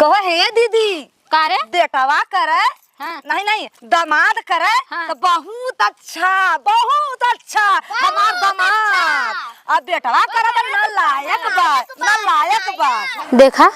कहो हे दीदी का रे? बेटवा करे हाँ। नहीं नहीं दामाद करे हाँ। तो बहुत अच्छा हमार दामाद। अब बेटवा करे तो ना लायक बा। देखा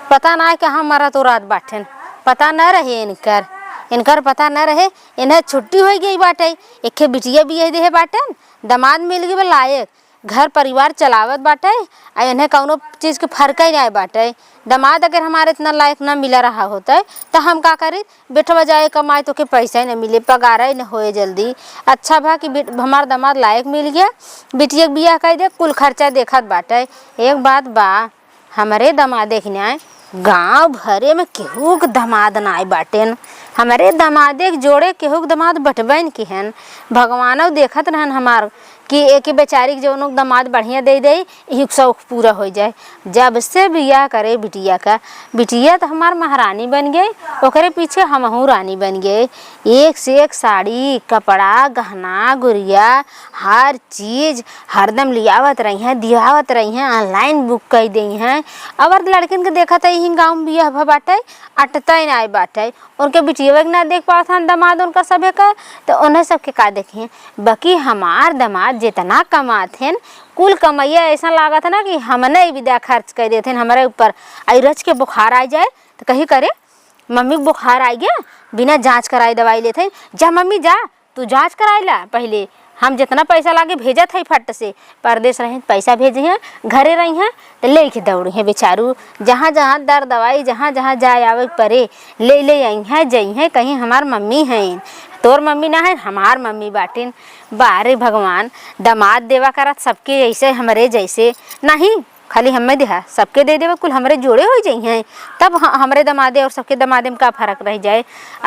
पता ना है कहाँ मरा तो रात बाटन पता न रहे इनकर पता न रहे। इन्हें छुट्टी हो गई बाटे एक बिटिया भी यही दे बाटन दामाद मिल गए लायक घर परिवार चलावत बाटे। आ इन्हें कौनो चीज़ के फर्क ही नहीं बाटे। दामाद अगर हमारे इतना लायक न मिला रहा होता तो हम का करी बेटवा जाए कमाए तो के पैसा ही न मिले पगार ही न होए जल्दी। अच्छा भा कि हमार दामाद लायक मिल गया बिटिया बियाह कर दे कुल खर्चा देखत बाटे। एक बात बा हमारे दामाद देखने आए गांव भरे में केहू के दामाद नाई बाटेन। हमारे दामादे के जोड़े केहू के दामाद बटबैन की हन भगवानों देखत रहन हमार कि एक बेचारी के जो दामाद बढ़िया दे दे यही शौक पूरा हो जाए। जब से बियाह करे बिटिया तो हमार महारानी बन गई ओकरे पीछे हमहू रानी बन गए। एक से एक साड़ी कपड़ा गहना गुड़िया हर चीज़ हरदम लियावत रही हैं दियावत रही हैं ऑनलाइन बुक कर दी हैं। अगर लड़किन के देखा था यही गाँव में बियाह बाटे अटता ही ना बाटे उनके बिटिया ना देख पाता था दामाद उनका सभे का तो उन्हें सबके का देखें। बाकी हमार दामाद जितना कमाते कुल कमाइया ऐसा लागत है ना कि हमने विदा खर्च कर देते हमारे ऊपर। आई रच के बुखार आ जाए तो कहीं करे मम्मी को बुखार आ गया बिना जांच कराए दवाई लेते जा मम्मी जा तू जांच कराए ला पहले। हम जितना पैसा लागे भेजा था फट से परदेश रहे पैसा भेजे हैं घरे रही हैं तो ले के दौड़ी हैं बेचारू जहाँ जहाँ दर दवाई जहाँ जहाँ जाए आवे परे ले आई हैं जई हैं कहीं हमार मम्मी हैं तोर मम्मी ना है हमार मम्मी बाटिन। बारे भगवान दामाद देवा करत सबके ऐसे हमारे जैसे नहीं खाली हमें देहा सबके दे देवे कुल हमारे जोड़े हो जाई हैं तब हमारे दमादे और सबके दमादे में का फर्क रह जाए।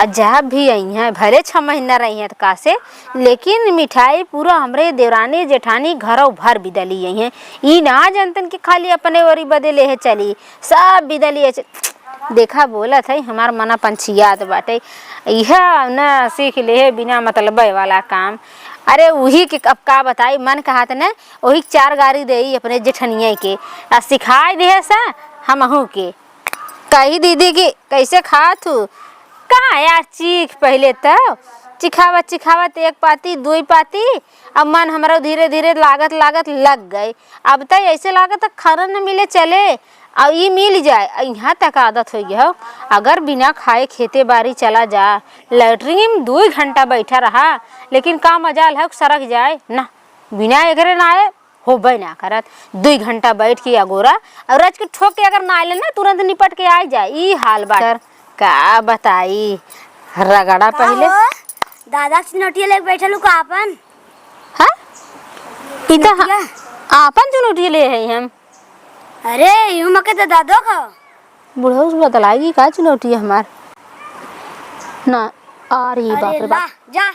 जब भी आई हैं भले 6 महीना रही हैं तो का से लेकिन मिठाई पूरा हमरे देवरानी जेठानी घरों भर बिदली आई हैं। ई ना जानतन कि खाली अपने ओरी बदले है चली सब बिदली है। देखा बोला था हमार मना पंछियात बाटे यह न सीख ले है बिना मतलब वाला काम। अरे वही के अब का बताई मन कहा था ना वही 4 गाड़ी दे अपने जेठनिया के सिखाए दे सा हमहू के कही दीदी की कैसे खा तू कहाँ यार चीख पहले तो चिखावत 1 पाती 2 पाती अब मन हमारा धीरे धीरे लागत लग गए। अब तो ऐसे लागत खाना न मिले चले और ये मिल जाए यहाँ तक आदत हो गया। अगर बिना खाए खेते बारी चला जा लैट्रिन में 2 घंटा बैठा रहा लेकिन का मजाल है सरक जाए ना बिना एकरे ना आए हो ना करत 2 घंटा बैठ के अगोरा और रच के ठोक के अगर ना आए ना तुरंत निपट के आ जाए ई हाल बात का बताई रगड़ा पहले दादा चुनौतिया लेके बैठल का आपन हाँ इता आपन चुनौतिया ले है हम। अरे यूं मके तो दादो का बुढ़ऊ से बतलाएगी का चुनौती है हमार ना आ रही बाप रे बाप जा।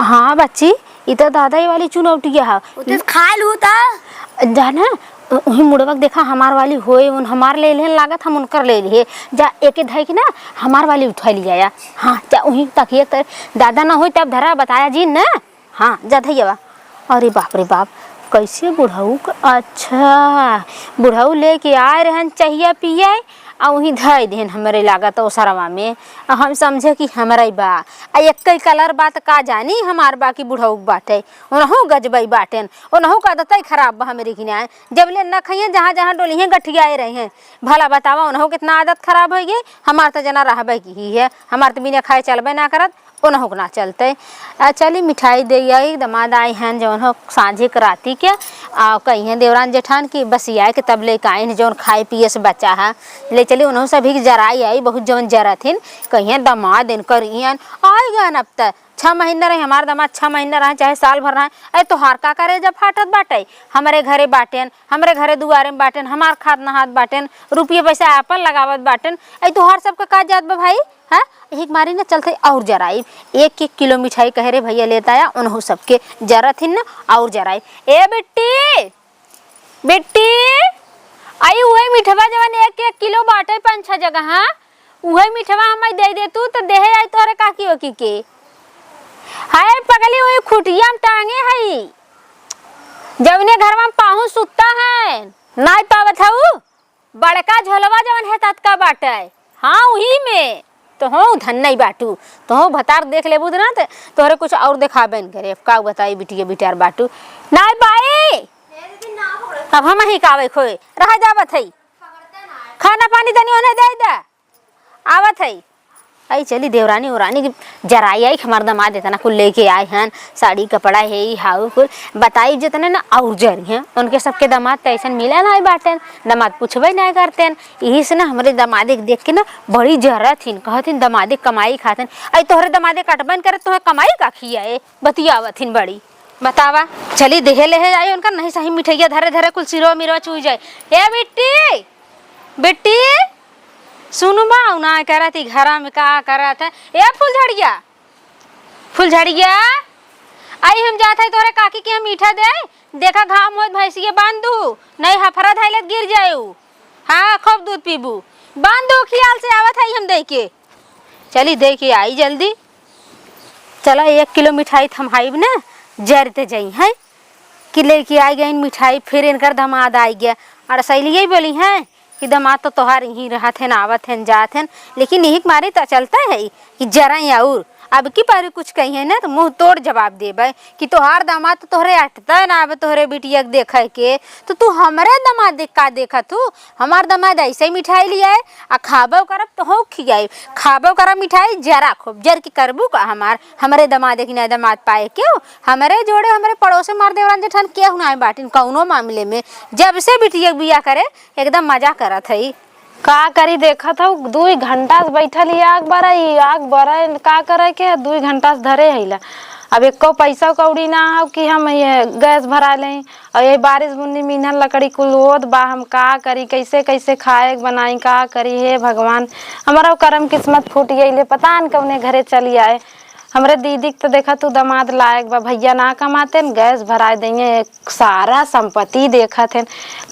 हाँ बच्ची इधर दादाई वाली चुनौती है उते खा लू ता जाना वही मुड़वक देखा हमार वाली होए उन हमार ले लेन लागत हम उनकर ले लिए जा एक धई की ना हमार वाली उठा लिया हाँ जा वही तकिए तर दादा ना हो तब धरा बताया जी ना हाँ जा धैया। अरे बाप रे बाप कैसे बुढ़ऊ अच्छा बुढ़ऊ लेके आए रहन चाहिए पिए आ वहीं धई देन हमारे लागत ओसरवा में हम समझे कि हमारा बा आ एक कलर बात का जानी हमार बाकी बुढ़ऊ बाटे उनहु गजबई बाटेन उनहु का दतई खराब बा हमारे किनाए जब ले न खइए जहाँ जहाँ डोली हैं गठियाए रहे हैं भला बतावा उनहु कितना आदत खराब हो गई। हमार तो जना रहबे की ही है हमार तो बिना खाए चलबे ना करत उनहु ना चलते। चली मिठाई दे आई दामाद आए हैं जौन हो साँझे राती के कही हैं देवरान जेठान की बस आए के तब ले आए जौन खाए पिए से बच्चा है ले चली उन्होंने सभी जराई आई बहुत जौन जरा थी कही हैं दामाद इनकर आए गए अब तक 6 महीना रहे हमारे दामाद 6 महीना रहे चाहे साल भर रहे अरे तोहार का करे जब फाटत बाटे हमारे घरे बाटेन हमारे घरे दुआरे में बाटेन हमार खाद नहात बाटेन रुपये पैसा आपन लगावत बाटेन अरे तोहार सबका का जात बा भाई हाँ एक मारी ना चलते और जराई 1 किलो मिठाई कह रे भैया लेता आया उन्हों सबके जरा थी ना और जराई ए बेटी आई वही मिठवा जवन 1 किलो बाटे 5-6 जगह हाँ वही मिठवा हमें दे तू तो देहे आई तोहरे काकी ओकी के हाय पगली वही खुटिया में टांगे है जवने घर में पाहु सुता है नाई पावत हऊ बड़का झोलवा जवन है ततका बाटे। हाँ वही में तो हो धन नहीं बाटू तो हो भतार देख लेबू ना तो तोहरे कुछ और दिखाबे न करे। का बताई बिटिया बिटार बाटू नाय बाई अब हम ही कावे खोए रह जावत है खाना पानी तनी होने दे दा आवत है। आई चली देवरानी उरानी जराई आई हमार दमाद देता कुल लेके आए हैं साड़ी कपड़ा है हाउ कुल बताई जितने ना और जरी हैं उनके सबके दामाद तो ऐसा मिले ना बाटे दामाद पूछबे नहीं करते यही से ना हमारे दमादे देख के ना बड़ी जरूरत थी कहथिन दमादे कमाई खातन आई तोहरे दमादे कटबन करे तुम्हें कमाई का खिया बतियावथिन बड़ी बतावा चली देहे ले आई उनका नहीं सही मिठैया धरे धरे कुल सिरो मिरो चू जाए। ए बिट्टी बिट्टी सुनु बाऊ ना करती घरा में का करत है। ए फुलझड़िया आई हम जात है तोरे काकी के हम मीठा दे देखा घाम होत भैंसिए बांधू नहीं हफरा धैलत गिर जाऊ। हाँ खूब दूध पीबू बांधू खियाल से आवत है हम दे के चली दे के आई जल्दी। चला 1 किलो मिठाई थमाइब ना जरते जाई है कि लेके आई गई मिठाई फिर इनकर दमाद आई गया और सहेली यही बोली है कि दमाद तो तोहार यहीं रहत है आवत है जात है लेकिन यही मारे तो चलता है कि जरा और अब की पारी कुछ कही है ना तो मुंह तोड़ जवाब देबे कि तोहार दामाद तो तोहरे अटता ना अब तोहरे बिटिया देखे के तो तू हमरे दामाद देख का देखा तू हमार दामाद ऐसे ही मिठाई लिया है आ खाबो करब तो हो खियाई खाबो करब मिठाई जरा खूब जर की करबू का हमारे दामाद की ना दामाद पाए क्यों हमारे जोड़े हमारे पड़ोसे मार देवरान जेठन केहू ना बाटिन कौनो मामले में जब से बिटिया बिया करे एकदम मजा करत है। का करी देखा था 2 घंटा से बैठल ही आग बरा का करे के 2 घंटा से धरे हैला अब एको पैसा कौड़ी ना हो कि हम ये गैस भरा लें और ये बारिश बुन्नी मीनल लकड़ी कुल होत बा हम का करी कैसे कैसे खाए बनाई का करी हे भगवान हमारा करम किस्मत फूट गई पता न कौने घरे चली आए। हमरे दीदी तो देखा तू दामाद लायक बा भैया ना कमाते न गैस भरा देंगे सारा संपत्ति देखा थे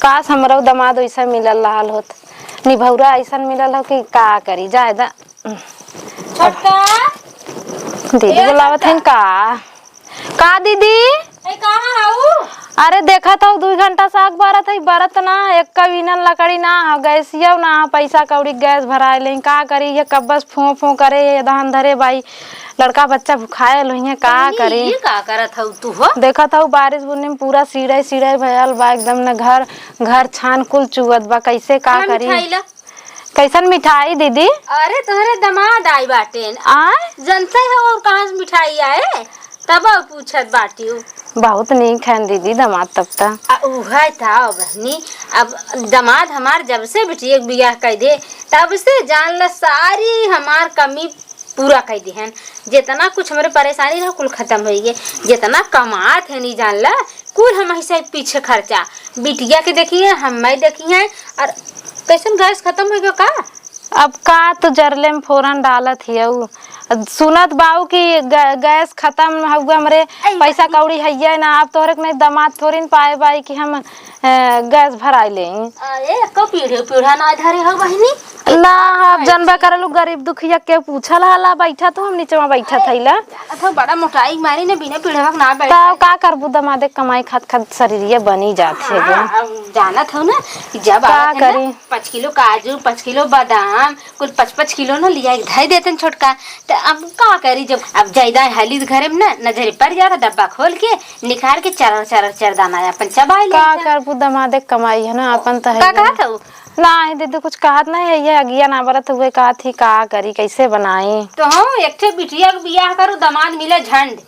काश हमारा दामाद वैसा मिलल रहल होत निभौरा ऐसा मिलल हो कि का करी जाए दा छोटका दीदी बुलावत है का दीदी कहाँ हूँ अरे देखा था 2 घंटा से आग बरत है बरत ना एक विनल लकड़ी ना हो गैसिया ना पैसा कौड़ी गैस भरा ले का करी ये कब बस फो फो करे धान धरे भाई लड़का बच्चा भुखाए लोहिया का करी का करत हऊ तू हो देखा था बारिश बुन्नी में पूरा सीढ़े भयल बा एकदम न घर छान कुल चुवत बा कैसे का करी कैसन मिठाई दीदी अरे तोहरे दामाद आई बाटे जनते हो और कहाँ से मिठाई आए तब पूछत बाटी बहुत नीक है दीदी दामाद तब तक उहा था बहनी अब दामाद हमार जब से बिटिया बियाह कर दे तब से जान ला सारी हमार कमी पूरा कर दी है जितना कुछ हमारे परेशानी रहा कुल खत्म हो गई जितना कमात है नहीं जान ला कुल हम ऐसे पीछे खर्चा बिटिया के देखी है हम देखी है और कैसन गैस खत्म हो गया का अब का तो जरले में फोरन डालत है सुनत बाऊ की गैस खत्म हुआ हमरे पैसा कौड़ी है ना अब तोहरे नहीं दामाद थोड़ी पाए बाई कि हम गैस भरा ले पीढ़ा ना धरे हो बहनी ना अब जनबा करलू गरीब दुखिया के पूछल हला बैठा तो हम नीचे में बैठा थैला अथा बड़ा मोटाई मारी ने बिना पीढ़ा ना बैठ तब का करबू दामादे कमाई खात शरीरिया बनी जात है जानत हो ना जब का करी 5 किलो काजू 5 किलो बादाम कुल 5-5 किलो ना लिया धई देते छोटका तो अब का करी जब अब जायदा हाली घरे में ना नजर पड़ जाता डब्बा खोल के निकाल के चार दाना अपन चबाई ले का करबू दामादे कमाई है ना अपन तो का कहा था ना दीदी कुछ कहत नहीं है ये अगिया ना बरत हुए कहा थी का करी कैसे बनाई तो हम एक ठे बिटिया के बियाह करू दामाद मिले झंड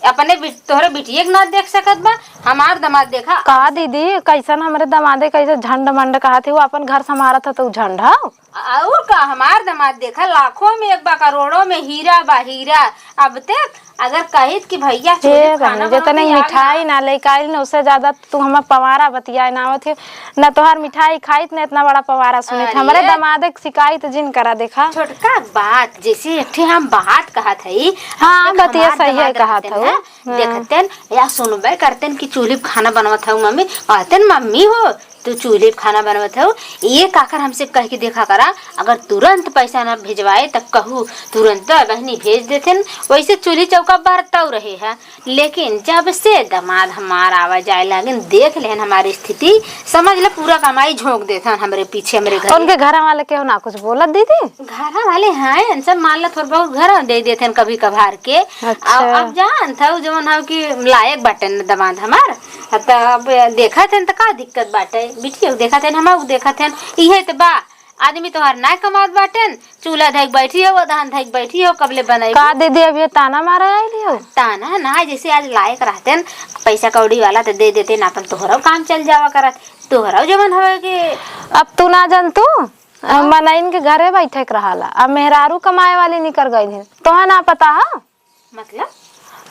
अपने तोहरे बिटिया के ना देख सकत बा हमार दामाद देखा कहा दीदी कैसन हमारे दामादे कैसे झंड मंड कहा थी वो अपन घर संभारा था तो झंड है और का हमार दामाद देखा लाखों में एक बा करोड़ों में हीरा बा हीरा अब तक अगर कहित कि भैया जितने मिठाई ना लेके आई ना उससे ज्यादा तू हमार पवारा बतिया ना थे ना तोहार मिठाई खाइत ना इतना बड़ा पवारा सुनी हमारे दामादे शिकायत जिन करा देखा छोटका बात जैसे एक हम बात कहा थी हाँ बतिया सही है कहा था देखते या सुनबे करते कि चूल्ही खाना बनवा था मम्मी कहते मम्मी हो तू चूल्हे पे खाना बनवत हो, ये काकर हमसे कह के देखा करा, अगर तुरंत पैसा न भेजवाए तब कहू तुरंत बहनी भेज देते। वैसे चूल्ही चौका बरतौ रहे है, लेकिन जब से दामाद हमार आवा जाए लगे देख लेन हमारी स्थिति, समझ ले पूरा कमाई झोंक देते हमरे पीछे हमरे घर। उनके घर वाले क्यों ना कुछ बोला दीदी? घर वाले हैं सब मान ला थोड़ा बहुत घर दे देते हैं कभी कभार के। अच्छा। अब जान था जवन है कि लायक बाटन दामाद हमार, तब देखा थे तो का दिक्कत बाटे बिटिया, देखा थे हम देखा थे इहे तो बा आदमी तोहार ना कमात बाटन, चूल्हा धक बैठी हो धान धक बैठी हो कबले बनाई का दीदी अभी ताना मारा आई हो? ताना ना, जैसे आज लायक रहते पैसा कौड़ी वाला तो दे देते ना, अपन तोहरा काम चल जावा करत, तोहरा जवन हवे कि अब तू ना जान तू मनाइन के घरे बैठे के रहाला, अब मेहरारू कमाए वाली निकल गई है, तोहा ना पता है?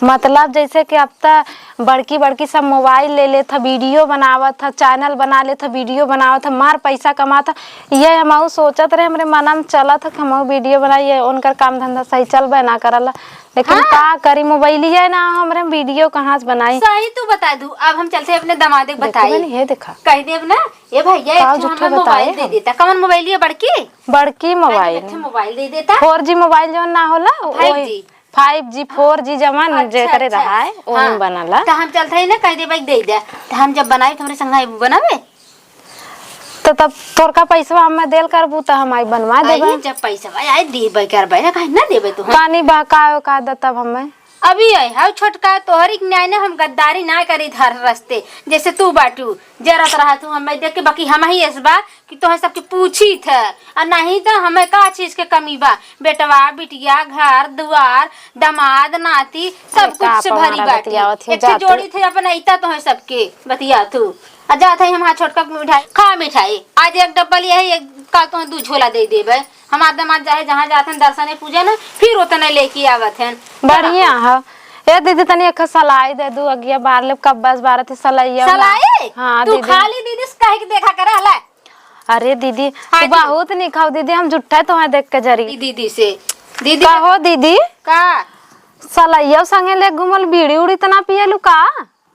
मतलब जैसे कि अब तक बड़की बड़की सब मोबाइल ले ले था, वीडियो बनावत था, चैनल बना ले था, वीडियो बनावत था, मार पैसा कमाता। ये हम सोचत रहे हमरे मन में चला था कि हम वीडियो बनाइए, उनकर काम धंधा सही चल ना करला, लेकिन हाँ। का करी मोबाइल है ना, हमरे वीडियो कहाँ से बनाई? सही तू बता दू। अब हम चलते अपने दामाद को बताइए, ये देखा कह देब ना ये भैया मोबाइल दे देता। कौन मोबाइल है? बड़की मोबाइल दे देता। 4G मोबाइल जो ना होला 5G 4G जमान जे करे रहा है ओन बनला। तो हम चलते हैं ना कह दे भाई दे दे, तो हम जब बनाए तो हमरे संग बनावे तो तब तोर का पैसा हम देल करबू तो हम आई बनवा देबे। जब पैसा आए देबे करबे ना, कहीं ना देबे तू पानी बहकाओ का द तब हमें अभी आई हाउ छोटका तोहरी न्याय ना, हम गद्दारी ना करी धर रस्ते जैसे तू बाटू जरत रहा तू हमें देख के, बाकी हम ही इस बा कि तोहे सबके पूछी थे और नहीं तो हमें का चीज के कमी बा, बेटवा बिटिया घर दुआर दामाद नाती सब कुछ से भरी बाटी एक जोड़ी थे अपन ऐता तोहे सबके बतिया तू जात है। हम छोटका मिठाई खा मिठाई आज एक डब्बल यही एक का तो 2 झोला दे देबे, हमार दामाद जाए जहाँ जाते हैं दर्शन पूजा ना फिर उतने लेके आवत हैं। बढ़िया है ए दीदी, तनी एक सलाई दे दू अगिया बार ले कब बस 12 थी सलाई हाँ तू खाली दीदी कह के देखा कर हला। अरे दीदी तू बहुत नहीं खाओ दीदी, हम जुट्ठा तो है देख के जरी दीदी से दीदी कहो दीदी का सलाइया संगे ले घुमल बीड़ी उड़ी तना पियलू का?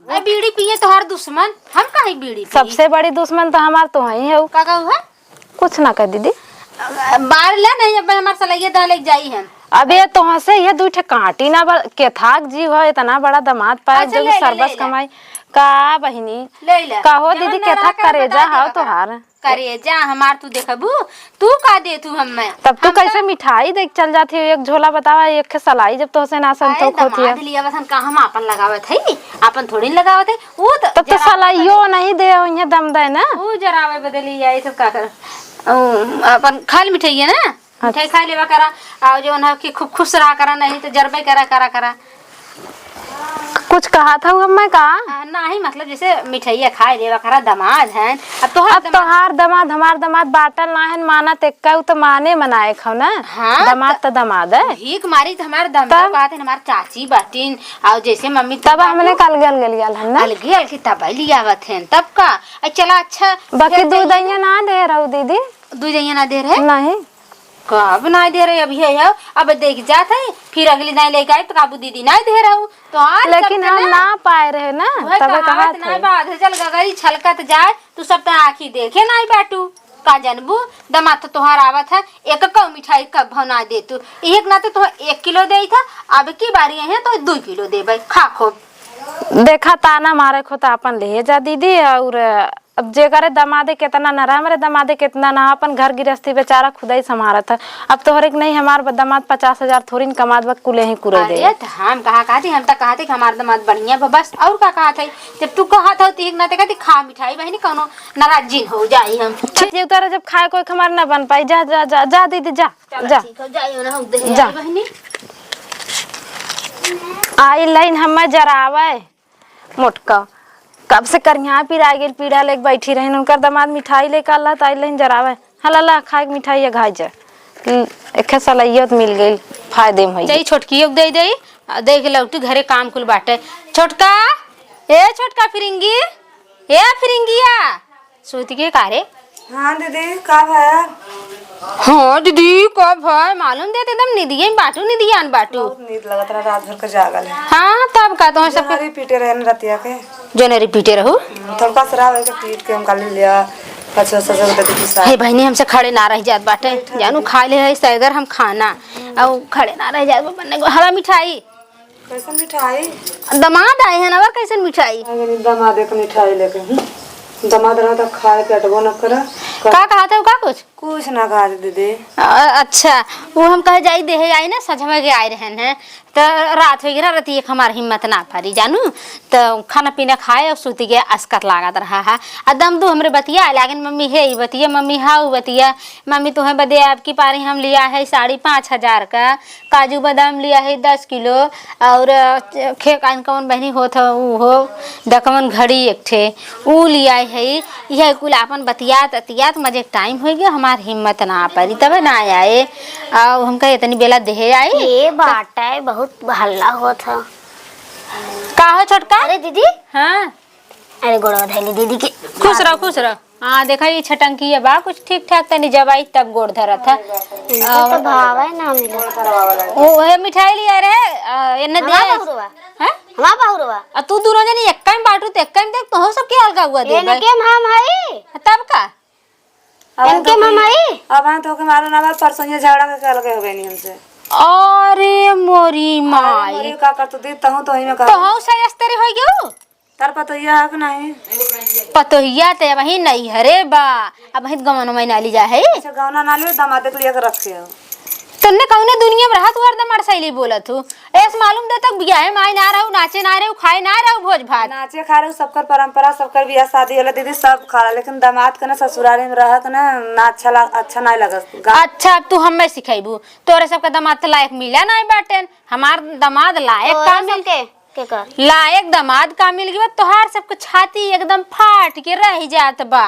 बीड़ी पिए तोहार दुश्मन, हम काहे बीड़ी सबसे बड़ी दुश्मन तो हमार तो ही है। का कहू है कुछ ना कर दीदी बार ले नहीं अब हमार सलाइया डाले जाई है। अबे तो से ये 2 काटी ना के थाक जी हो इतना बड़ा दामाद पाए जब सर्वस कमाई का बहिनी ले ले कहो दीदी के थाक करेजा हाउ तोहार करेजा हमार तू देखबू तू का दे तू हमें तब तू कैसे मिठाई देख चल जाती है? एक झोला बतावा एक के सलाई जब तो से ना संतोष होती है लिया बसन का हम अपन लगावत है, अपन थोड़ी लगावत है वो तो तब तो सलाइयो नहीं दे इन्हें दम दे ना वो जरावे बदली आई तो का कर अपन खाल मिठाई है ना, मिठाई खा लेवा करा और जो ना कि खूब खुश रहा करा, नहीं तो जरबे करा कुछ कहा था मैं का नहीं, मतलब जैसे मिठाइया खाए लेवा करा दामाद है। अब तोहार दामाद हमार दामाद बाटल ना है माना तेक्का तो माने मनाए खाओ ना। हाँ, दामाद तो दामाद है भीख मारी तो हमारे दामाद बात है हमार चाची बाटिन और जैसे मम्मी तब हमने कल गल है ना अलगे की तब लियावत है तब का चला अच्छा। बाकी दूध दैया ना दे रहा दीदी, दूध दैया ना दे रहे नहीं कब ना दे रहे अभी है अब देख जात है फिर अगली नहीं लेके आए तो काबू दीदी नहीं दे रहा हूँ तो आज लेकिन हम ना पाए रहे ना तब कहा नहीं बात है चल गगरी छलकत जाए तू सब तो आँखी देखे नहीं बाटू का जानबू दामाद तो तोहार आवत है एक कौ मिठाई कब भना दे तू एक ना तो 1 किलो दे था, अब की बारी है तो 2 किलो दे भाई खा खूब देखा ताना मारे खो तो अपन ले जा दीदी। और अब जे करे दमादे कितना न रहा हमारे दमादे कितना ना अपन घर गृहस्थी बेचारा खुदा ही संभाला था। अब तो हर एक नहीं हमार दमाद 50,000 थोड़ी न कमात वक्त कुले ही कुरे दे। हम कहा थी हम तो कहा थे कि हमार दमाद बढ़िया बस और का कहा था जब तू कहा था ठीक ना कहती खा मिठाई बहनी कौनो नाराजी हो जाई हम उतारा जब खाए कोई हमार न बन पाई जा जा जा जा दीदी जा जा जा बहनी आई लाइन हमें जरावे मोटका कब से कर यहाँ पिरा गेल पीड़ा लेके बैठी रही उनकर दामाद मिठाई लेके अल्लाह तो आई लाइन जरावे हला खाए मिठाई या घाई जा एक सलाइयत मिल गई फायदे में दे छोटकी दे दे देख लौटी घरे काम कुल बाटे छोटका ए छोटका फिरिंगी ए फिरिंगिया सोती के कारे हाँ दीदी का भाया हाँ दीदी कब है मालूम देते एकदम निधिये में बाटू निधियान बाटू। बहुत नींद लगत रहा, रात भर का जागल है। हाँ तब का तो सब हमारी पीटे रहे न रतिया के, जो नरी पीटे रहू। थोड़ा शराब है के पीट के हम काली लिया पछो ससुर दे दी सा। हे बहनी हमसे खड़े ना रह जात बाटे जानू खा ले है सैगर हम खाना और खड़े ना रह जात बनने को हवा मिठाई। कैसन मिठाई? दमाद आए हैं ना कैसन मिठाई? अगर दमाद एक मिठाई लेके दमाद रहा तो खाए के अटबो न करा। का कहा था का कुछ ना खा दीदी। अच्छा वो हम कहे जाई देहे आई ना सजमा के आए रहन है तो रात हो गिरा रती एक हमार हिम्मत ना पारी जानू तो खाना पीना खाए और सूती के अस्कत लागत रहा है। दम दू हमरे बतिया लेकिन मम्मी है बतिया मम्मी हाँ बतिया मम्मी तुम्हें बदे आपकी पारी हम लिया है 5,500 का, काजू बादाम लिया है 10 किलो और खे कान कवन बहनी होत हो डकमन घड़ी एक ठे ऊ लिया है। यह कुल अपन बतियात अतियात मजे टाइम हो गया हमार हिम्मत ना पारी तब ना आए और हम कहे इतनी बेला देहे आई ये बाटा है बहुत हल्ला हुआ था। का हो छोटका? अरे दीदी हाँ अरे गोड़ा धैली दीदी के खुश रहो खुश रहो। हाँ देखा ये छटंकी है बा कुछ ठीक ठाक तनी जब आई तब गोड़ धरा था। तो भाव है ना मिला वो है मिठाई लिया रे इन्ने दे बहुरवा हैं हमारा बहुरवा आ तू दोनों जनी एक टाइम बाटू ते एक टाइम देख तो हो सब के हल्का हुआ दे इनके हम है तब का इनके हम है। अब हम तो के मालूम ना बात परसों ये झगड़ा के अलग हो गई नहीं हमसे। अरे मोरी माई अरे का कर तू दी तहु तो ही में तो कर हो सही अस्तरी हो गयो तार पतो ये है कि नहीं? पतोहिया ते वही नहीं हरे बा अब वही गमन में नाली जा है अच्छा गौना नाली में दामाद के लिए के रखे हो तन्ने कौने दुनिया में रहा तू हरदम अड़सैली बोलत हूँ ऐस मालूम दे तक बियाह में आई ना रहू नाचे ना रहू खाए ना रहू भोज भात नाचे खा रहे सबकर परंपरा सबकर बियाह शादी होला दीदी सब खा लेकिन दामाद के ना ससुराली में रह के ना अच्छा नहीं लगत। अच्छा अब तू हमें सिखेबू तोरे सबका दामाद तो लायक मिला नहीं बाटेन हमार दामाद लायक का मिल के कर लायक दामाद का मिल गया तोहार सबके छाती एकदम फाट के रह जात बा।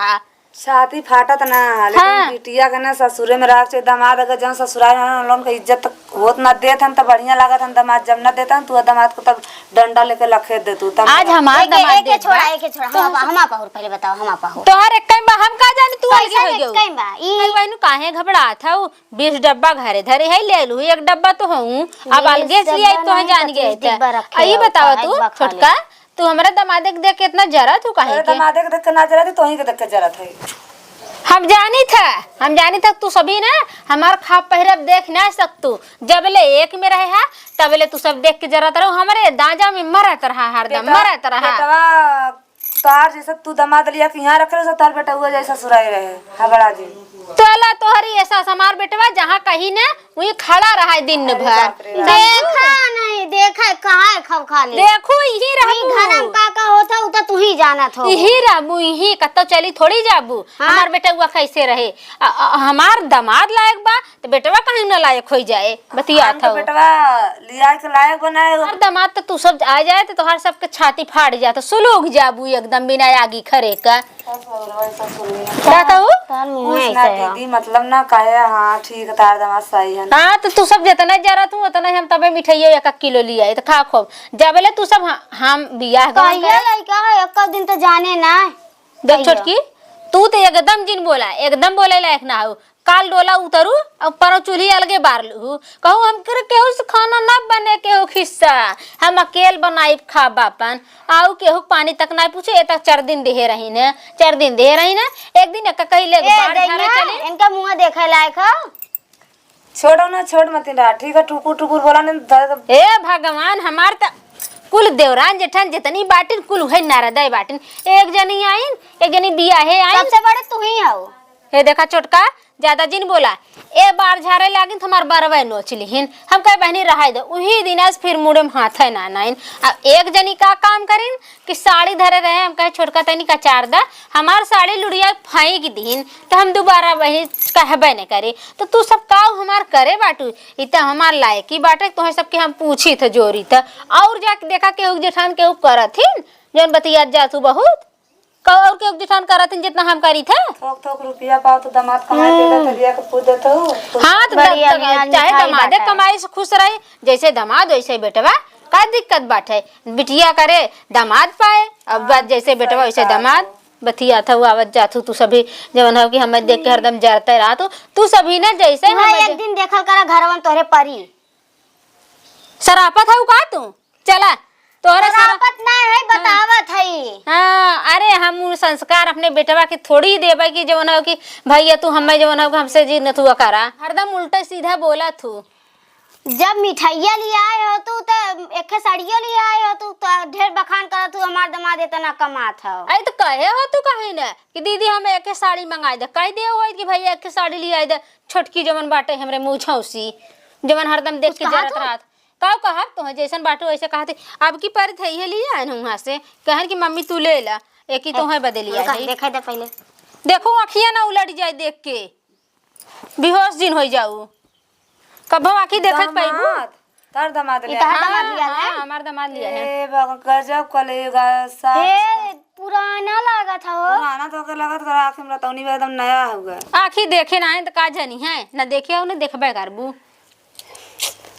छाती फाटत ना लेकिन हाँ। बिटिया के ना ससुरे में रह के दामाद अगर जब ससुराल में लोन के इज्जत होत ना देत हन तो बढ़िया लागत हन दामाद जब ना देता तू दामाद को तब डंडा लेके लखे दे तू तब आज हमार दामाद एक छोड़ा हम पाहुर पहले बताओ हम पाहुर तोहार एक कई बा हम का जाने तू अलगे हो गयो कई बा ई बहनु काहे घबरा था 20 डब्बा घरे धरे है ले लू एक डब्बा तो हूं अब अलगे से आई तो जान गए आई बताओ तू छोटका तू हमरा दामाद देख के इतना जरा तू काहे के दामाद के देख के ना जरा थी तो ही के देख के जरा थी। हम जानी था तू सभी ना हमार खा पहरब देख ना सकतू जबले एक में रहे है तबले तू सब देख के जरा रहो हमारे दांजा में मरत रहा हरदम मरत रहा तार जैसा तू दामाद लिया कि यहाँ रख रहे तार बेटा हुआ जैसा सुराई रहे हबड़ा जी तोला तोहरी ऐसा हमार बेटवा जहाँ कहीं ना वही खड़ा रहा है दिन भर देखा नहीं देखा कहाँ है खब खा ले देखो यही रहबू घर में का होता उता तू ही जाना था यही रहबू यही कत्तो चली थोड़ी जाबू हमार बेटवा कैसे रहे हमार दामाद लायक बा तो बेटवा कहीं ना लायक हो जाए बतिया था बेटवा लिया के लायक बनाए हमार दामाद तो तू सब आ जाए तो तोहार सबके छाती फाड़ जाए तो सुलोग जाबू एकदम बिना आगी खरे का क्या कहू दीदी मतलब ना कहे हाँ ठीक है तार दामाद सही है। हाँ तो तू सब जितना जरा तू उतना हम तबे मिठाइयो 1 किलो लिया तो खा खूब जबले तू सब हम बियाह एक दिन तो जाने ना देख छोटकी तू तो एकदम जिन बोला एकदम बोले लायक ना हो काल डोला उतरू और पर चूल्ही अलगे बार लू कहू हम कर केहू से खाना ना बने केहू खिस्सा हम अकेल बनाई खा बापन आउ केहू पानी तक ना पूछे तक 4 दिन दे रही ने 4 दिन दे रही ना एक दिन कहीं ले बाहर घरे चले इनका मुंह देखे लायक है छोड़ो ना छोड़ मत रहा ठीक है टुकुर टुकुर बोला नहीं ए भगवान हमार त कुल देवरान जेठान जितनी बाटिन कुल है नारदाई बाटिन एक जनी आइन एक जनी बिया है आइन सबसे बड़े तू ही हो हे देखा छोटका ज्यादा जिन बोला ए बार झारे लागिन तुम्हार बरवे नोचलिहिन हम कहे बहनी रहा दे उही दिन फिर मुड़े में हाथ है ना नाइन अब एक जनी का काम करिन कि साड़ी धरे रहे हम कहे छोटका तनी का चार दा हमार साड़ी लुड़िया फाई दिन तो हम दोबारा वही कहबे न करे तो तू सब काव हमार करे बाटू इतना हमार लायक ही बाटे तो सबके हम पूछी थे जोरी था और जाके देखा केहू जेठान केहू करथिन जौन बतिया जा तू बहुत और के जेठान करथिन जितना हम करी थे थोक थोक रुपया पाओ तो दामाद कमाई देगा तो लिया के पूछ देते हो हाँ तो चाहे दामादे कमाई से खुश रहे जैसे दामाद वैसे बेटवा का दिक्कत बात है बिटिया करे दामाद पाए अब बात जैसे बेटवा वैसे दामाद बतिया था वो आवत जातू तू सभी जवन हो कि हमें देख के हरदम जरते रहा तू सभी ने जैसे तू एक दिन देखल करा घरवन तोहरे परी सरापत है का तू चला तोहरा शराफत ना है बतावत है। हाँ अरे हम उ संस्कार अपने बेटवा के थोड़ी ही देबा कि जवन हो कि भैया तू हमें जवन हो हमसे जी न तू करा हरदम उल्टा सीधा बोला तू। जब मिठाइया लिए आए हो तू तो एक साड़ियों लिए आए हो तू तो ढेर बखान करा तू हमार दामाद इतना कमात हो। अरे तो कहे हो तू कहे ना कि दीदी हमें एक साड़ी मंगाई दे कह दे हो कि भैया एक साड़ी ले आई दे छोटकी जवन बाटे हमरे मुँह छौसी जवन हरदम देख के जरत रात का कहा तो जैसन बाटो वैसे कहा थे अब की पर थई है लिया है वहां से कहन कि मम्मी तू ले ला एक ही तो है बदलिया है देखा दे पहले देखो अखियां ना उलट जाए देख के बेहोश दिन हो जाऊ कब हम आखी देखत पाइबू तार दामाद ले तार दामाद लिया है हमार दामाद लिया है ए गजब कलेगा सा ए पुराना लागत हो पुराना तो के लगत करा आखिर में तौनी एकदम नया होगा आखी देखे ना है तो का जानी है ना देखे हो ना देखबे करबू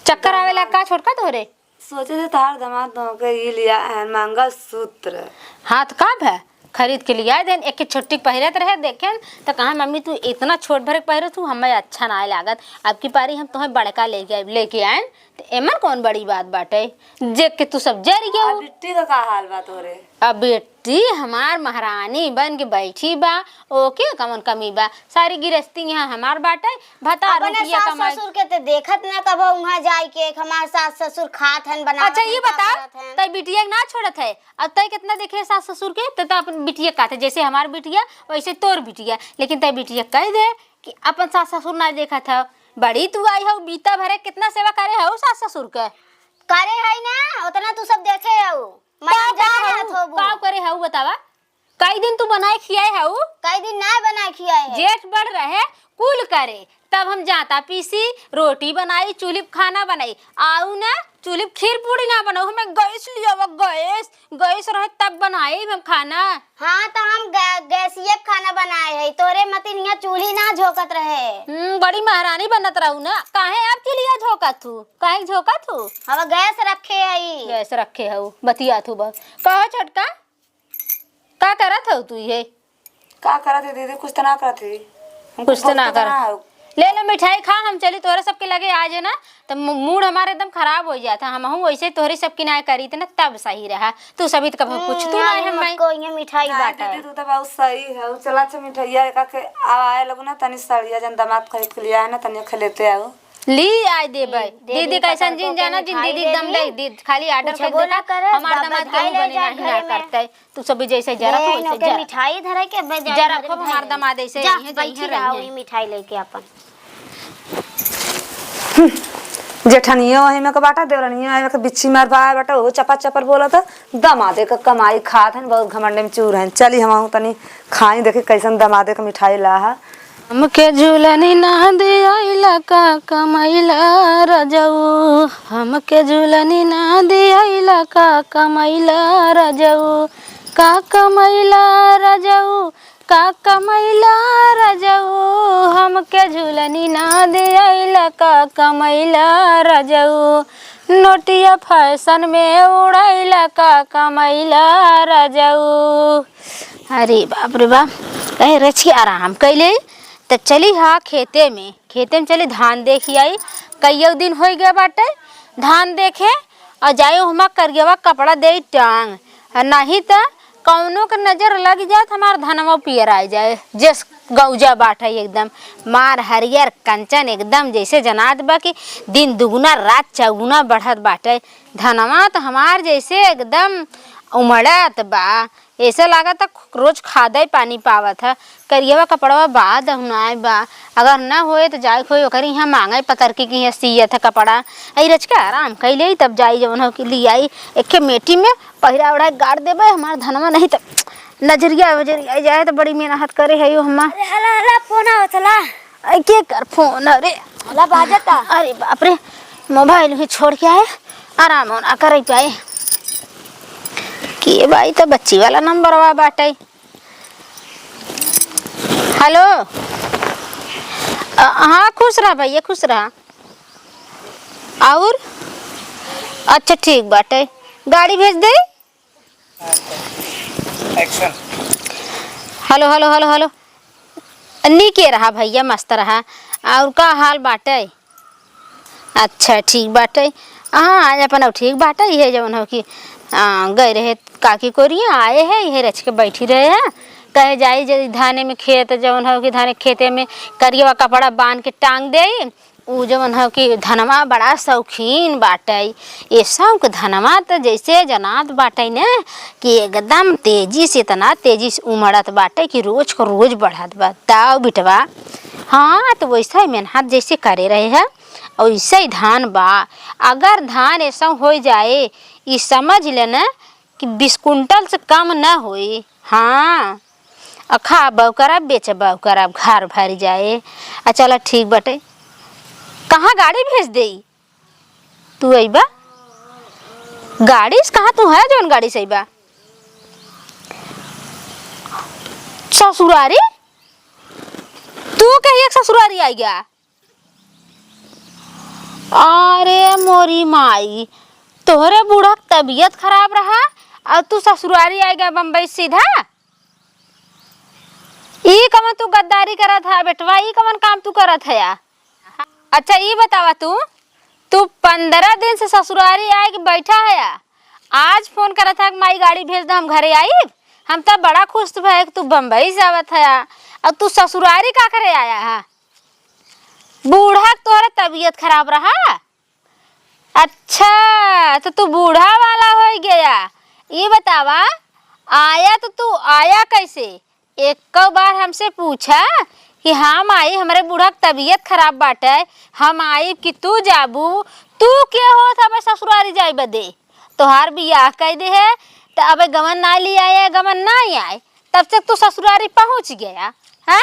चक्कर आवेला का छोटका तोरे सोचे थे तार दामाद तो के ये लिया है मंगलसूत्र हाथ कब है खरीद के लिया देन एक छोटी पहिरत रहे देखें तो कहा मम्मी तू इतना छोट भर पहिरे तू हमें अच्छा ना लागत अब की पारी हम तुम्हें बड़का लेके आए तो एमन कौन बड़ी बात बाटे देख के तू सब जर गया बिट्टी का हाल बा तोरे अब बेटी हमार महारानी बन के बैठी बा ओके कमन कमी बा सारी गिरस्ती यहाँ हमार बाटे भता रुपया कमाई ससुर के ते देखत ना कबो वहां जाई के हमार सास ससुर खात हन बना। अच्छा ये बता तई बिटिया ना छोड़त है अब तई कितना देखे सास ससुर के तो अपन बिटिया काते जैसे हमार बिटिया वैसे तोर बिटिया लेकिन तई बिटिया कह दे कि अपन सास ससुर ना देखा था बड़ी तू आई हो बीता भरे कितना सेवा करे हो सास ससुर के करे है ना उतना तू सब देखे हो का करे है बतावा कई दिन तू बनाए खियाए है कई दिन ना बनाए खियाए है जेठ बढ़ रहे कुल करे तब हम जाता पीसी रोटी बनाई चूल्हिप खाना बनाई आऊ ना चूल्हिप खीर पूरी ना बनाऊ हमें गैस लिया गैस रहे तब बनाई हम खाना। हाँ तो हम गैसीय खाना बनाए है तोरे मतिन यहाँ चूल्ही ना झोकत रहे बड़ी महारानी बनत रहू ना काहे आपके लिए झोका थू काहे झोका थू अब गैस रखे है गैस रखे हऊ बतिया थू बस कहो छोटका का करत हऊ तू ये का करत दीदी कुछ तो ना करत थी कुछ तो ना कर ले ले मिठाई खा हम चली तोरे सबके लगे आज है ना तो मूड हमारे एकदम खराब हो जाता हम हूँ वैसे तोरे सबकी ना करी थी ना तब सही रहा तू सभी तो कभी कुछ तू नहीं हम को ये मिठाई बाटा दीदी तू तो बहुत सही है चला अच्छा मिठाइया का के आए लोग ना तनी सड़िया जन दामाद खरीद के लिया है ना तनी खलेते आओ ली आए दे भाई दीदी कैसन जिन जाना जिन दीदी एकदम ले दीदी खाली ऑर्डर कर देता हमार दामाद कहीं बने नहीं ना करता है तू सभी जैसे जरा तो वैसे जरा मिठाई धरे के जरा को हमार दामाद ऐसे यहीं रही मिठाई लेके अपन जेठनियो वही में के बाटा देवरनियो वही में के बिच्छी मार पाए बाटा वो चपा चपर बोला था दामादे का कमाई खात हन बहुत घमंडे में चूर हैं चली हम तनी खाई देखे कैसन दामादे का मिठाई ला है हमके झूलनी ना दियाइला का कमाइला रजऊ हमके झूलनी ना दियाइला का कमाइला रजऊ का कमाइला रजऊ का कमाइला रजऊ हमके झूलनी ना दियाइला का कमाइला रजऊ नोटिया फैशन में उड़ाइला का कमाइला रजऊ। अरे बाप रे बाप कहे रची आराम कैले तो चली हाँ खेते में चली धान देखी आई कई दिन हो गया बाटे धान देखे और जाए हम करिएवा कपड़ा दे टांग नहीं तो कौनों का नजर लग जाए हमार धनवा पियर आ जाए जिस गौजा बाटे एकदम मार हरियर कंचन एकदम जैसे जनात बा कि दिन दुगुना रात चौगुना बढ़त बाटे धनवा तो हमार जैसे एकदम उमड़त बा ऐसे लागत रोज खादा पानी पावत है करिएवा कपड़वा बाद हुनाए बा अगर ना होए तो जाए खोई ओकर यहाँ मांगे पतर की यहाँ सियत है कपड़ा आई रच के आराम कैले तब जाई जवन हो कि ले आई एक मेटी में पहिरा उड़ा गाड़ देबे हमार धनवा नहीं तो नजरिया वजरिया जाए तो बड़ी मेहनत करे है यो हमार हला फोन आवतला आई के कर फोन अरे हला बाजता अरे बाप रे मोबाइल ही छोड़ के आए आराम होना करे पाए कि भाई तो बच्ची वाला नंबर वा बाटे हेलो हाँ खुश रहा भैया खुश रहा और अच्छा ठीक बाटे गाड़ी भेज दे action hello hello hello hello. नीके रहा भैया, मस्त रहा। और का हाल बाटे? अच्छा ठीक बाटे। हाँ आज अपन ठीक बाटे। ये जवन हो कि गए रहे काकी कोरिया, आए है ये रच के बैठी रहे हैं। कहे जाई जब धाने में खेत जवन हो कि धाने खेते में करिया कपड़ा बांध के टांग दे। उ जवन हो कि धनमा बड़ा शौकीन बाटे। ये सब के धनमा तो जैसे जनात बाटे न कि एकदम तेजी से, इतना तेजी से उमड़त बाटे कि रोज को रोज बढ़त बा। ताऊ बिटवा हाँ तो वैसा ही मेहनत जैसे करे रहे हैं वैसे ही धान बा। अगर धान ऐसा हो जाए ये समझ लेना कि 20 कुंटल से कम न होई। हाँ खा बऊ करब बेच बऊ करब घर भर जाए। चल ठीक बटे। कहाँ गाड़ी भेज दे तू? अइबा गाड़ी से कहाँ तू है जौन गाड़ी से अइबा? ससुरारी? तू कही ससुरारी आई गया? अरे मोरी माई, तोहरे बूढ़ा तबीयत खराब रहा और तू ससुरारी आई गया बम्बई सीधा? ई कमन तू गद्दारी करत है बेटवा? ई कमन काम तू करत है या? अच्छा ये बतावा तू 15 दिन से ससुरारी आए कि बैठा है या? आज फोन करा था कि माई गाड़ी भेज दो हम घरे आई। हम तो बड़ा खुश भे कि तू बम्बई से आवत है और तू ससुरारी का करे आया है? बूढ़ा तोहरा तबीयत खराब रहा? अच्छा तो तू बूढ़ा वाला हो गया। ये बतावा आया तो तू आया कैसे? एक बार हमसे पूछा कि हम आई हमारे बूढ़ा की तबीयत खराब बाटे, हम आई कि तू जाबू? तू क्या हो था ससुरारी जाए बदे? तोहार बियाह कह दे है तो अब गमन ना ले आए, गमन ना आए तब तक तू ससुरारी पहुंच गया है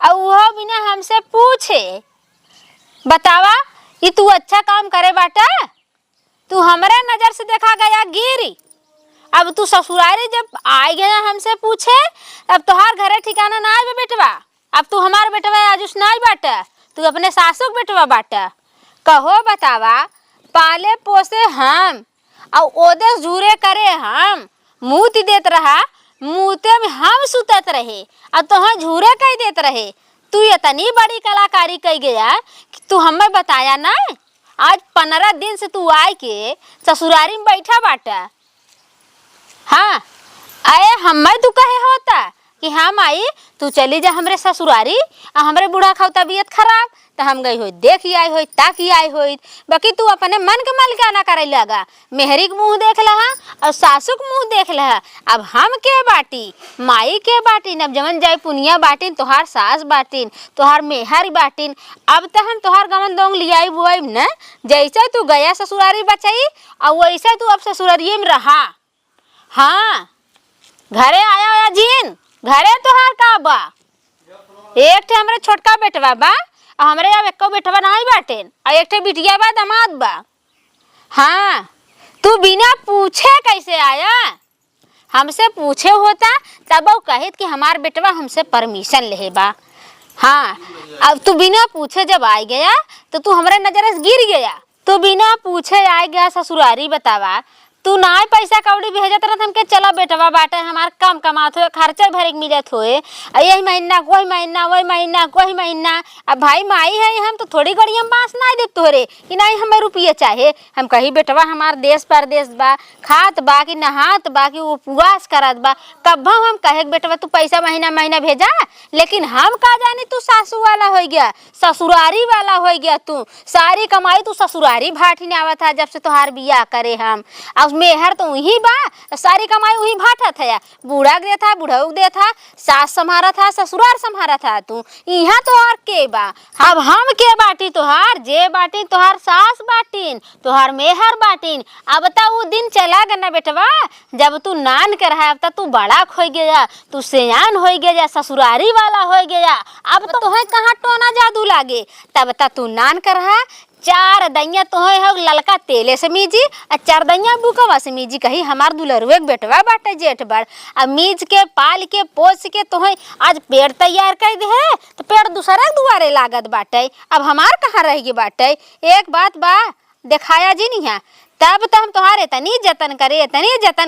और वह बिना हमसे पूछे। बतावा ये तू अच्छा काम करे बाटा? तू हमारे नजर से देखा गया गिरी। अब तू ससुरारी जब आए गया हमसे पूछे तब तोहार घरे ठिकाना ना आए बेटवा। अब तू हमार बेटवा आजुस नहीं बाटा, तू अपने सासू के बेटवा बाटा। कहो बतावा पाले पोसे हम और ओदे झूरे करे हम, मुँह देत रहा मुँहते में हम सुतत रहे और तुह झूरे कह देत रहे। तू इतनी बड़ी कलाकारी कह गया कि तू हमें बताया ना। आज 15 दिन से तू आए के ससुरारी में बैठा बाटा। हाँ आए हमें तू कहे होता कि हम आई तू चली जा हमरे ससुरारी और हमरे बूढ़ा खाओ तबीयत खराब तो हम गई हो देख आई हो ताक आई हो। बाकी तू अपने मन के मालिकाना करे लगा। मेहरी के मुँह देख लहा और सासू के मुँह देख लहा। अब हम के बाटी माई के बाटिन, अब जमन जाए पुनिया बाटिन, तोहार सास बाटिन, तोहार मेहर बाटिन। अब तो हम तोहार गमन दोंग लियाई बुआई न। जैसे तू गया ससुरारी बचाई और वैसे तू अब ससुरारिये में रहा। हाँ घरे आया होया जीन घरे तोहार का बा? एक ठे हमरे छोटका बेटवा बा और हमरे अब एको बेटवा नहीं बाटे और एक ठे बिटिया बा दामाद बा। हाँ तू बिना पूछे कैसे आया? हमसे पूछे होता तब वो कहित कि हमार बेटवा हमसे परमिशन ले बा। हाँ अब तू बिना पूछे जब आ गया तो तू हमारे नजर से गिर गया। तू बिना पूछे आ गया ससुरारी। बतावा तू ना पैसा कौड़ी भेजत रह हमके चला बेटवा बाटे हमार कम कमात हो खर्चा भरे के मिलत होए यही महीना कोई महीना वही महीना कोई महीना। अब भाई माई है हम तो थोड़ी घड़ी हम बांस नहीं दे तोरे कि नहीं हमें रुपये चाहे। हम कही बेटवा हमार देश परदेश बा, खात बा कि नहात बा कि उपवास करत बा, कब हम कहे बेटवा तू पैसा महीना महीना भेजा। लेकिन हम का जानी तू सासू वाला हो गया, ससुरारी वाला हो गया। तू सारी कमाई तू ससुरारी भाटी ने आवत है जब से तुहार बियाह करे हम। मेहर तो वही बा, सारी कमाई वही भाटा था। बूढ़ा दे था बूढ़ा दे था, सास संभारा था ससुरार संभारा था। तू यहाँ तोहार के बा? अब हम के बाटी तोहार? जे बाटी तोहार सास बाटीन तोहार मेहर बाटीन। अब ता वो दिन चला गया ना बेटवा जब तू नान कर रहा। अब तक तू बड़ा हो गया, तू सियान हो गया, ससुरारी वाला हो गया। अब तो तुम्हें कहाँ टोना जादू लागे। तब तक तू नान कर रहा। 4 दैया तुहे हो ललका तेले से मीजी और 4 दैया बुकवा से मीजी। कही हमार दुलरुए के बेटवा बाटे जेठ बड़। अब मीज के पाल के पोस के तुहे आज पेड़ तैयार कर दे है तो पेड़ दूसरा दुआरे लागत बाटे। अब हमार कहाँ रह गई बाटे? एक बात बा दिखाया जी नहीं है तब तो हम तुम्हारे तनी जतन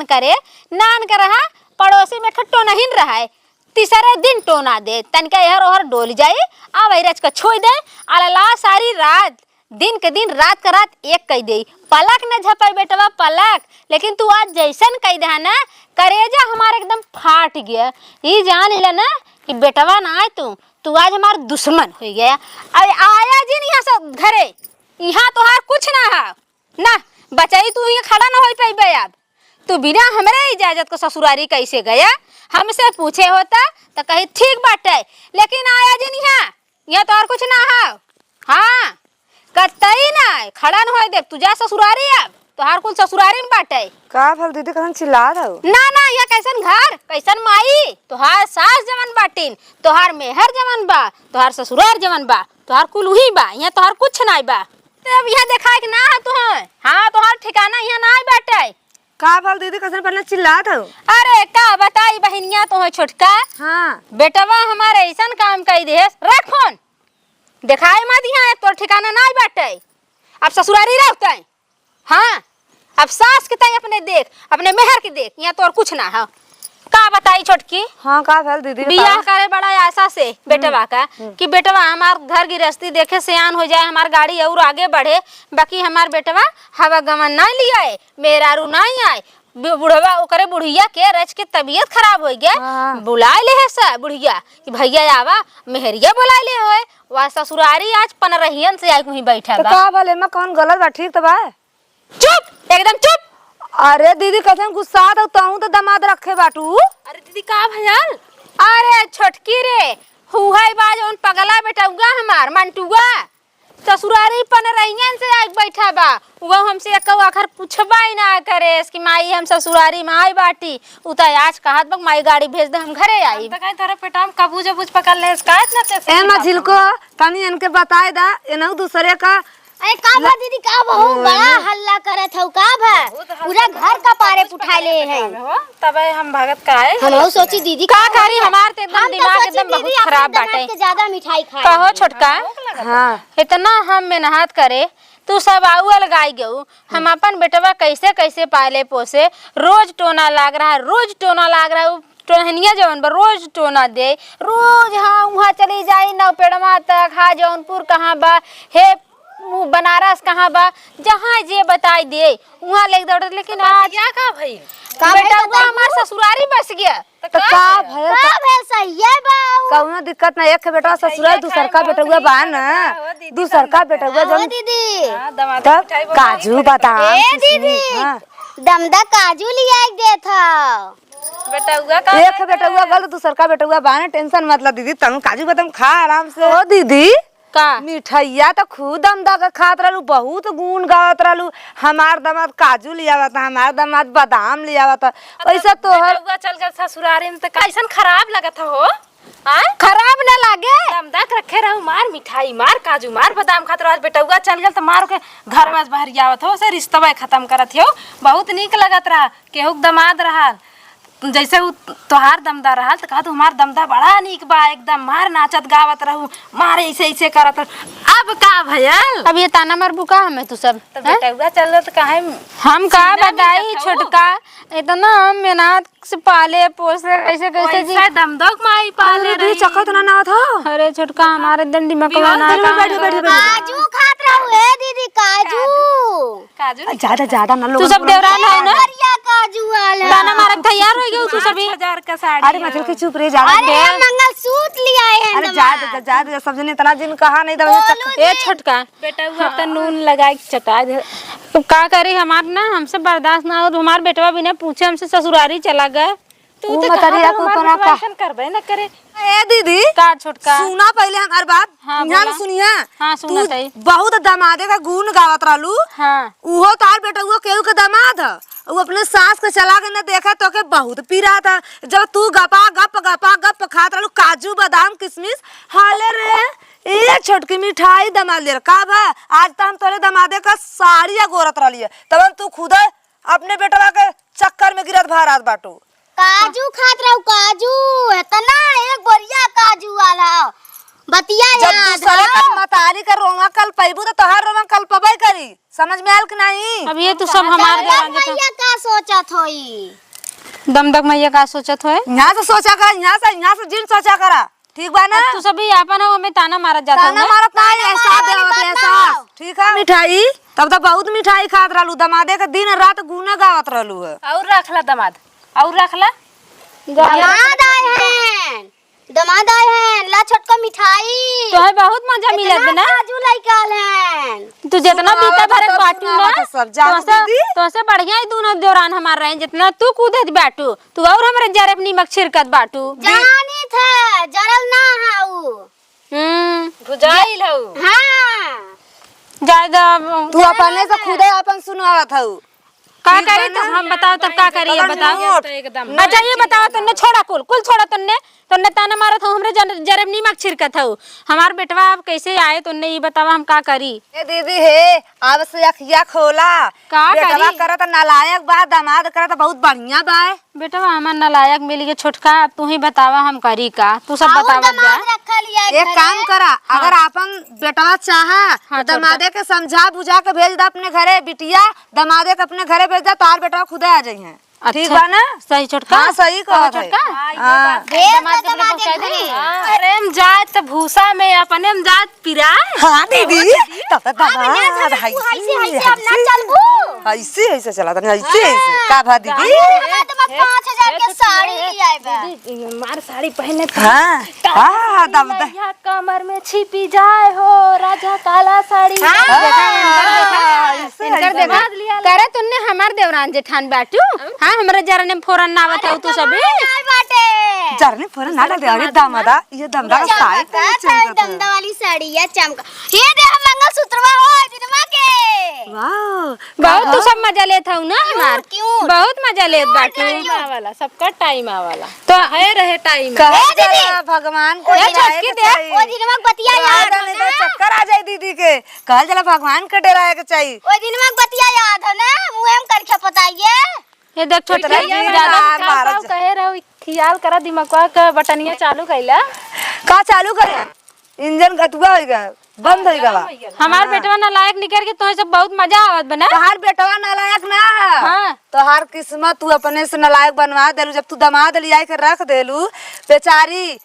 करे नान कर रहा। पड़ोसी में खट्टो नहीं रहा है तीसरे दिन टोना दे तनिका यहर ओहर डोल जाई आ वैरज का छोड़ दे अला सारी रात दिन के दिन रात का रात एक कह दे पलक न झपाई बेटवा पलक। लेकिन तू आज जैसन कह दे ना करेजा हमारे एकदम फाट गया। ये जान ले ना कि बेटवा ना आए तू आज हमार दुश्मन हो गया। अब आया जी नहीं यहाँ से घरे यहाँ तोहार कुछ ना है ना बचाई तू यहाँ खड़ा ना हो पाई। अब तू बिना हमारे इजाजत को ससुरारी कैसे गया हमसे पूछे होता तो कहीं ठीक बाटे। लेकिन आया जी नहीं है यहाँ तोहार कुछ ना है। हाँ कतई ना खड़ा न होए देख तू जा ससुरारी अब तोहार कुल ससुरारी में बाटे। का भल दीदी कसन चिल्ला दो ना यहाँ कैसन घर कैसन माई तोहार सास जमन बाटिन तोहार मेहर जमन बा तोहार ससुरार जमन बा तोहार कुल उही बा यहाँ तोहार कुछ ना बा। तो अब यहाँ देखा कि ना है तुह हाँ तोहार ठिकाना यहाँ ना बाटे। का भल दीदी कसन पहले चिल्ला दो। अरे का बताई बहनिया तो छोटका हाँ बेटवा हमारे ऐसा काम कर दे रख फोन दिखाई मत यहाँ तोर ठिकाना ना बाटे। अब ससुरारी रहता है हाँ अब सास के तय अपने देख अपने मेहर के देख यहाँ तोर कुछ ना है। का बताई छोटकी हाँ का भल दीदी बियाह करे बड़ा आशा से बेटवा का कि बेटवा हमार घर गृहस्थी देखे सियान हो जाए हमार गाड़ी और आगे बढ़े। बाकी हमार बेटवा हवा गमन ना लिया है मेहरारू नहीं आए बुढ़वा ओकरे बुढ़िया के रच के तबीयत खराब हो गया बुला ले है सा बुढ़िया कि भैया आवा मेहरिया बुला ले होए वह ससुरारी आज पनरहियन से आई वहीं बैठा बा। का भले में कौन गलत बा ठीक तो बा। चुप एकदम चुप। अरे दीदी कसन गुस्सा तो तू तो दामाद रखे बाटू। अरे दीदी का भैयाल अरे छोटकी रे हुआ बाज उन पगला बेटा उगा हमार मंटुआ ससुरारी पनरहियन से आई बैठा बा वो हमसे एक आखर पूछबा ही ना करे कि माई हम ससुरारी में आई बाटी उता आज कहत बक माई गाड़ी भेज दे हम घरे आई तो कहीं तोरे पेटा में कबूज बुझ पकड़ ले इसका इतना तेज ए मां झिलको तनी इनके बताए दा एनहु दूसरे का। अरे का बा दीदी का बहु बड़ा हल्ला करत हौ का बा पूरा घर का पारे उठा ले है। तबे हम भगत का है हम सोची दीदी का करी हमार ते एकदम दिमाग एकदम बहुत खराब बाटे। ज्यादा मिठाई खाए कहो छोटका हाँ इतना हम मेहनत करे तू सब आउल गाय गऊ हम अपन बेटवा कैसे कैसे पाले पोसे रोज टोना लाग रहा रोज टोना लाग रहा टोहनिया जवन बा रोज टोना दे रोज हाँ वहाँ चली जाई नौपेड़वा तक हाँ जौनपुर कहाँ बा हे बनारस कहाँ बा जहाँ जे बताई दे वहाँ ले दौड़। लेकिन आज क्या का भाई बेटा हुआ हमार ससुरारी बस गया तो का भल का भेल सही है बा कौनो दिक्कत ना एक बेटा ससुराल दूसर का बेटा हुआ बा ना दूसर का बेटा हुआ ओ जब दीदी तब काजू बादाम ए दीदी हाँ। दमदा काजू लिया दे था बेटा हुआ का एक बेटा हुआ गल दूसर का बेटा हुआ बा ना टेंशन मतलब दीदी तुम काजू बादाम खा आराम से। ओ दीदी का मिठाइया तो खुद दमदा का खात रहलू बहुत गुण गावत रहलू हमार दामाद काजू लिया था हमार दामाद बादाम लिया था ऐसा तो हर हुआ चल गया ससुरारी में तो कैसन खराब लगत हो हां खराब न लागे दमदाक रखे रहू मार मिठाई मार काजू मार बादाम खात रहो बेटा हुआ चल गया तो मार के घर में बाहर आवत हो से रिश्ता खत्म करत हो बहुत नीक लगत रहा केहू दमाद रहा जैसे वो तोहार दमदा रहा तो कहा तो हमार दमदा बड़ा नीक बा एकदम मार नाचत गावत रहू मार ऐसे ऐसे करत अब का भयल अब ये ताना मार बुका हमें तू सब तो बेटा हुआ चल तो काहे हम का बताई छोटका इतना हम मेहनत से पाले पोसे कैसे कैसे जी कैसे दमदक माई पाले दीदी चक्कर तो ना था। अरे छोटका हमारे दंडी में कमाना काजू खात रहू ए दीदी काजू काजू ज्यादा ज्यादा ना लोग तू सब देवरान है ना बढ़िया काजू वाला दाना मारक तैयार हो गए तू सभी 1000 का साड़ी अरे मचल के चुप रह जा अरे मंगलसूत्र लिया है अरे जा सब जने इतना दिन कहा नहीं था ए छोटका बेटा हुआ तो नून लगा के चटा दे तो का करे हमार ना हमसे बर्दाश्त ना हो तो हमार बेटवा बिना पूछे हमसे ससुरारी चला गए। तू मतरिया को तोरा का करबे ना करे ए दीदी का छोटका सुना पहले हमार बात हाँ, ध्यान बोला। सुनिया हाँ, सुना तू ताई। बहुत दमादे का गुण गावत रहलू हाँ उहो तार बेटा हुआ केहू के दामाद है वो अपने सास के चला के न देखा तो के बहुत पी रहा था जब तू गप खात रहलू काजू बादाम किशमिश हाले रे ए छोटकी मिठाई दमाद ले का बा आज तो हम तोरे दमादे का साड़ी गोरत रहली तब तू खुद अपने बेटवा के चक्कर में गिरत भारत बाटू काजू खात रहू काजू इतना एक बढ़िया काजू वाला बतिया जब याद दूसरे है का मतारी का रोवा कल पैबू तो तोहार रोवा कल पबई करी समझ में आयल कि नहीं। अब ये तो सब हमारे भैया का सोचत होई दमदक मैया का सोचत होए। यहाँ से सोचा करा, यहाँ से जिन सोचा करा, ठीक बा ना। तू सभी आपन हो, हमें ताना मारत जाता ताना हूँ। मारत ना है, एहसास देवत है, एहसास, ठीक है। मिठाई तब तो बहुत मिठाई खात रहलू, दमादे के दिन रात गुना गावत रहलू है। और रखला दमाद, और रखला दमाद आए हैं ला छोटका मिठाई। तो है बहुत मजा मिलत बे ना। काजू लइकाल हैं। तू जितना बीता भरे सुनावत बाटू ना, सुनावत सब जान दीदी। तो से बढ़िया ही दोनों दौरान हमार रहे, जितना तू कूदत बाटू तू और हमरे जरब नीमक छिड़कत बाटू। जानी था जरल ना हाउ। भुजाइल हऊ। हाँ ज्यादा तू अपने से खुदे अपन सुनावत हऊ। का करे तो हम बताओ तब का करिए बताओ। एकदम अच्छा ये बताओ तुमने छोड़ा कुल छोड़ा तुमने ताना मारा था हमरे जरब नीमक छिड़कत हऊ। हमार बेटवा अब कैसे आए तुमने ये बतावा हम का करी। ए दीदी हे अब से अखिया खोला। का बेटवा करी? करत नालायक बा, दामाद करत बहुत बढ़िया बा। बेटवा हमार नालायक मिल गए छोटका, अब तू ही बतावा हम करी का। तू सब बतावा जा। रखा लिया एक काम करा, अगर आपन बेटवा चाहा दमादे के समझा बुझा के भेज दा अपने घरे, बिटिया दमादे के अपने घरे भेज दा, तार बेटवा खुदे आ जाई है। ठीक बा ना? सही छोटका। हाँ सही कहा छोटका। हाँ अरे हम जात त भूसा में अपने हम जात पिराए। हाँ दीदी तब तक दमाद ऐसे ऐसे चला था, ऐसे ऐसे का भा दीदी। 5000 के साड़ी ले आए बा। मार साड़ी पहने हाँ हाँ दम यहाँ कमर में छिपी जाए हो राजा काला साड़ी। करे तुमने हमार देवरान जेठान बाटू। हाँ हमारे जरा ने फोरन नावत है तू सभी बाटे जरने फरन ना दे, अरे दामादा ये दमदा का साई दमदा वाली साड़ी या चमका। ये दे हम मंगलसूत्रवा हो दिनमा के। वाह बहुत तू सब मजा लेत हूँ ना हमार। क्यों? बहुत मजा लेत बाटू। वाला सबका टाइम आवाला तो है रहे टाइम। कहे जरा भगवान को ए, डराए छोटकी के दे, चाहिए। ओ दिनमा बतिया याद हो नहीं तो ना। चक्कर आ जाए दीदी के। कहे जरा भगवान के डराए के चाहिए। ओ दिनमा बतिया याद हो ना, मुंह हम करके बताइए। ये देख छोटका महाराज कहे रहो खियाल करा दिमागवा का बटनिया चालू कैला। का चालू करे, इंजन गतुआ होइगा, बंद होइगा बा। हमार बेटवा नालायक निकल के तो सब बहुत मजा आवत बना। तोहार बेटवा नालायक ना है। हाँ। तोहार किस्मत तू अपने से नालायक बनवा देलू। जब तू दमाद लिया के रख देलू, बेचारी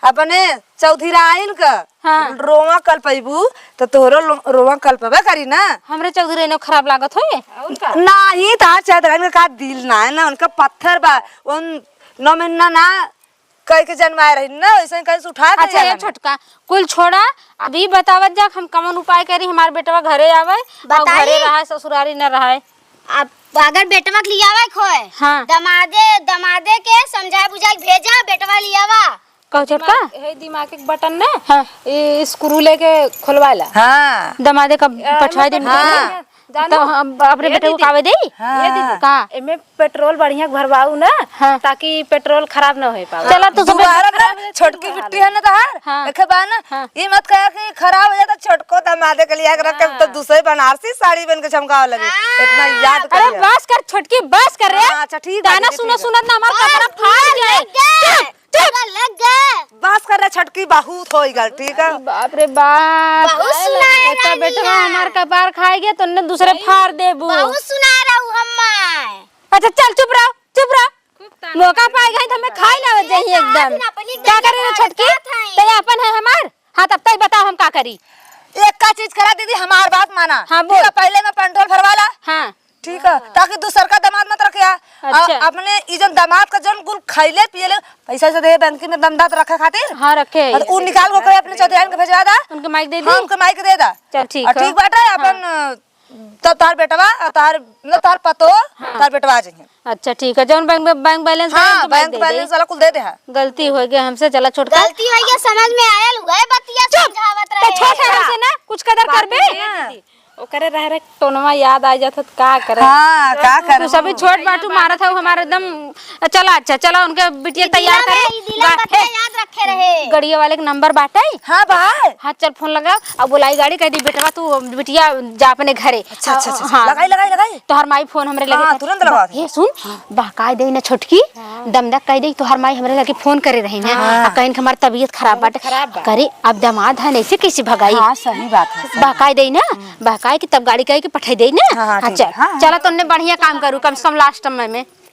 अपने चौधरी आइन का हाँ। रोवा कल पैबू तो तोहरो रोवा कल पबे करी ना। हमरे चौधरी ने खराब लागत होए। नहीं तार चौधरी का दिल ना है ना, उनका पत्थर बा। उन 9 महीना ना कह के जन्माए रही ना, ऐसे कहीं से उठा के अच्छा ये छोटका कुल छोड़ा, अभी बतावत जा हम कमन उपाय करी हमार बेटवा घरे आवे और घरे रहा ससुरारी न रहे। अब अगर बेटवा के लियावा खोए, हाँ। दमादे के समझा बुझा के भेजा, बेटवा लियावा। कहो छोटका है दिमाग के बटन ना हाँ। ये स्क्रू लेके खुलवाला। हाँ दमादे का पछवाई दे हाँ। तो हम अपने बेटे को कावे दे हाँ। का एमे पेट्रोल बढ़िया भरवाऊ ना हाँ। ताकि पेट्रोल खराब ना हो पावे। चला तू सब दोबारा ना छोटकी बिट्टी है ना तहार हाँ। एक बार ना हाँ। ये मत कह कि खराब हो जाता, छोटको दमादे के लिए रख के तो दूसरे बनारसी साड़ी बन के चमकावे लगे। इतना याद कर अरे बस कर छोटकी बस कर रे। हाँ, अच्छा ठीक है, गाना ठीक सुनो है। सुनत ना हमार कपड़ा फाड़ जाए। लग गए। बस कर रहा छोटकी बहुत होई गल, ठीक है। बाप रे बाप बहुत सुनाए बेटा रानी बेटवा है। हमार कपार खाए गया तुमने दूसरे फाड़ देबू। बहुत सुना रहू हम्मा। अच्छा चल चुप रहो। मौका पाए गए तो हमें खाई ना जाइए एकदम। क्या करे रे छोटकी ते अपन है हमार। हाँ तब तक बताओ हम का करी। एक का चीज करा दीदी, हमार बात माना। हाँ, ठीक है, बोल। पहले मैं पेट्रोल भरवाला, हाँ ठीक है, ताकि दूसर का दामाद मत रखिया। अच्छा। अपने इजन दामाद का जन गुल खैले पियले पैसा से दे बैंक में दमदात रखे खातिर। हाँ रखे और उ निकाल को अपने चौधरी के भेजवा दा। उनके माइक दे दी। हाँ, उनके माइक दे दा। चल ठीक और है। ठीक बाटे अपन तब तार बेटवा और तार पतो तार बेटवा आ जाइए। अच्छा ठीक है, जौन बैंक बैलेंस हाँ, बैंक बैलेंस वाला कुल दे दे। गलती हो गई हमसे। चला छोटका गलती हो गई, समझ में आयल हुआ बतिया समझावत तो छोट है रहे। हमसे ना कुछ कदर करबे। ओकरे रह रे टोनवा याद आ जात का करे। हाँ का कर तू सभी छोट बाटू मारा था हमारा एकदम। चला अच्छा चला उनके बिटिया तैयार करे। याद रखे रहे। गड़िया वाले के नंबर बाटे। हाँ भाई हाँ चल फोन लगा अब बुलाई गाड़ी कह दी बेटवा तू बिटिया जा अपने घरे। अच्छा अच्छा अच्छा हाँ। लगाई लगाई लगाई। तोहर माई फोन हमरे लगे हाँ, तुरंत लगा दे। ये सुन बहकाय दे ना छोटकी दमदक कह दे तोहर माई हमरे लगे फोन करे रही ना कहीं हमारी तबीयत खराब बाटे करे अब दामाद है ऐसे कैसे भगाई। हाँ सही बात है। बहकाय दे ना बहकाय की तब गाड़ी कह के पठाई दे ना। हाँ, हाँ ठीक चल है, हाँ, चला तुमने बढ़िया काम करू कम से कम लास्ट समय में।